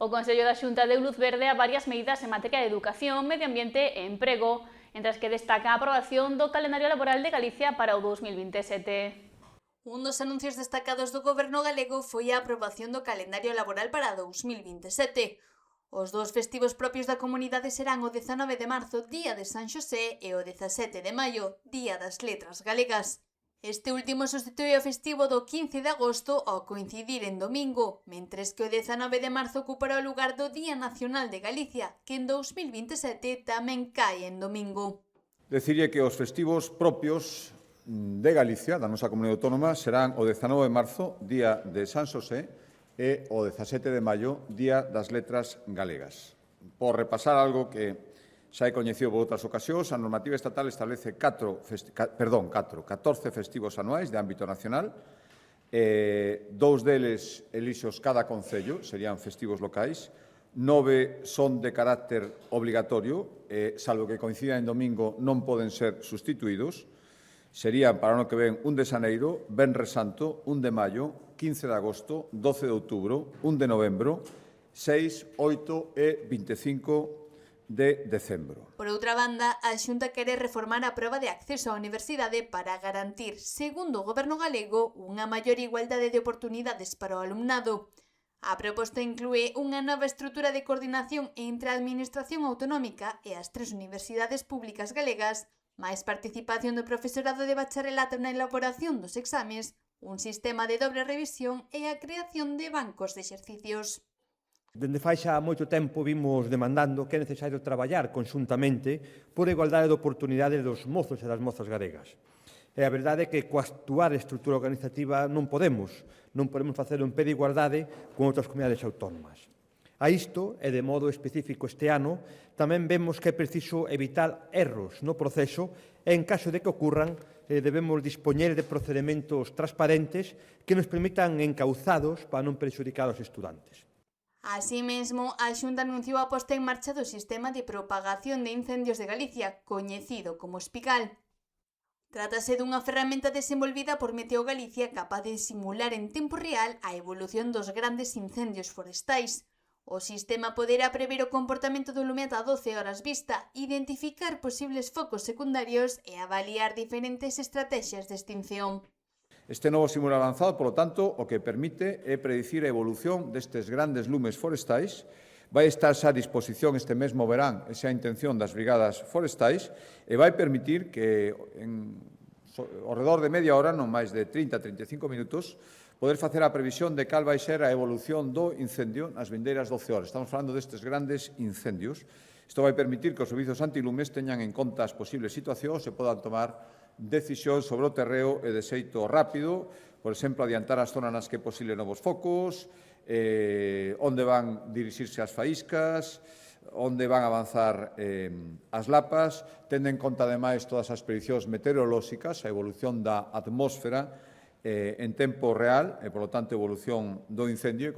O Consello da Xunta deu luz verde a varias medidas en materia de educación, medio ambiente e emprego, mentres que destaca a aprobación do calendario laboral de Galicia para o 2027. Un dos anuncios destacados do goberno galego foi a aprobación do calendario laboral para 2027. Os dous festivos propios da comunidade serán o 19 de marzo, Día de San Xosé, e o 17 de maio, Día das Letras Galegas. Este último substitúe o festivo do 15 de agosto ao coincidir en domingo, mentres que o 19 de marzo ocupará o lugar do Día Nacional de Galicia, que en 2027 tamén cae en domingo. Decirlle que os festivos propios de Galicia, da nosa comunidade autónoma, serán o 19 de marzo, Día de San Xosé, e o 17 de maio, Día das Letras Galegas. Por repasar algo que xa é coñecido por outras ocasións, a normativa estatal establece 14 festivos anuais de ámbito nacional, dous deles elixos cada concello, serían festivos locais, 9 son de carácter obligatorio, salvo que coincida en domingo non poden ser sustituídos, serían para o ano que ven 1 de xaneiro, Venres Santo, 1 de maio, 15 de agosto, 12 de outubro, 1 de novembro, 6, 8 e 25 de decembro. Por outra banda, a Xunta quere reformar a proba de acceso á universidade para garantir, segundo o goberno galego, unha maior igualdade de oportunidades para o alumnado. A proposta inclúe unha nova estrutura de coordinación entre a Administración Autonómica e as 3 universidades públicas galegas, máis participación do profesorado de bacharelato na elaboración dos exames, un sistema de dobre revisión e a creación de bancos de exercicios. Dende fai xa moito tempo vimos demandando que é necesario traballar conxuntamente por a igualdade de oportunidades dos mozos e das mozas galegas. E a verdade é que coa actual estrutura organizativa non podemos facer un pé de igualdade con outras comunidades autónomas. A isto, e de modo específico este ano, tamén vemos que é preciso evitar erros no proceso e, en caso de que ocurran, debemos dispoñer de procedementos transparentes que nos permitan encauzados para non prexudicar aos estudantes. Así mesmo, a Xunta anunciou a posta en marcha do Sistema de Propagación de Incendios de Galicia, coñecido como Espical. Trátase dunha ferramenta desenvolvida por Meteo Galicia capaz de simular en tempo real a evolución dos grandes incendios forestais. O sistema poderá prever o comportamento do lume ata 12 horas vista, identificar posibles focos secundarios e avaliar diferentes estrategias de extinción. Este novo simulador avanzado, polo tanto, o que permite é predicir a evolución destes grandes lumes forestais. Vai estar xa a disposición este mesmo verán, esa é a intención das brigadas forestais, e vai permitir que ao redor de media hora, non máis de 30-35 minutos, poder facer a previsión de cal vai ser a evolución do incendio nas vindeiras 12 horas. Estamos falando destes grandes incendios. Isto vai permitir que os servizos antilumes teñan en conta as posibles situacións e podan tomar decisións sobre o terreo e de xeito rápido, por exemplo, adiantar as zonas nas que é posible novos focos, onde van dirixirse as faíscas, onde van avanzar as lapas, tendo en conta, ademais, todas as predicións meteorolóxicas, a evolución da atmósfera en tempo real e, polo tanto, a evolución do incendio.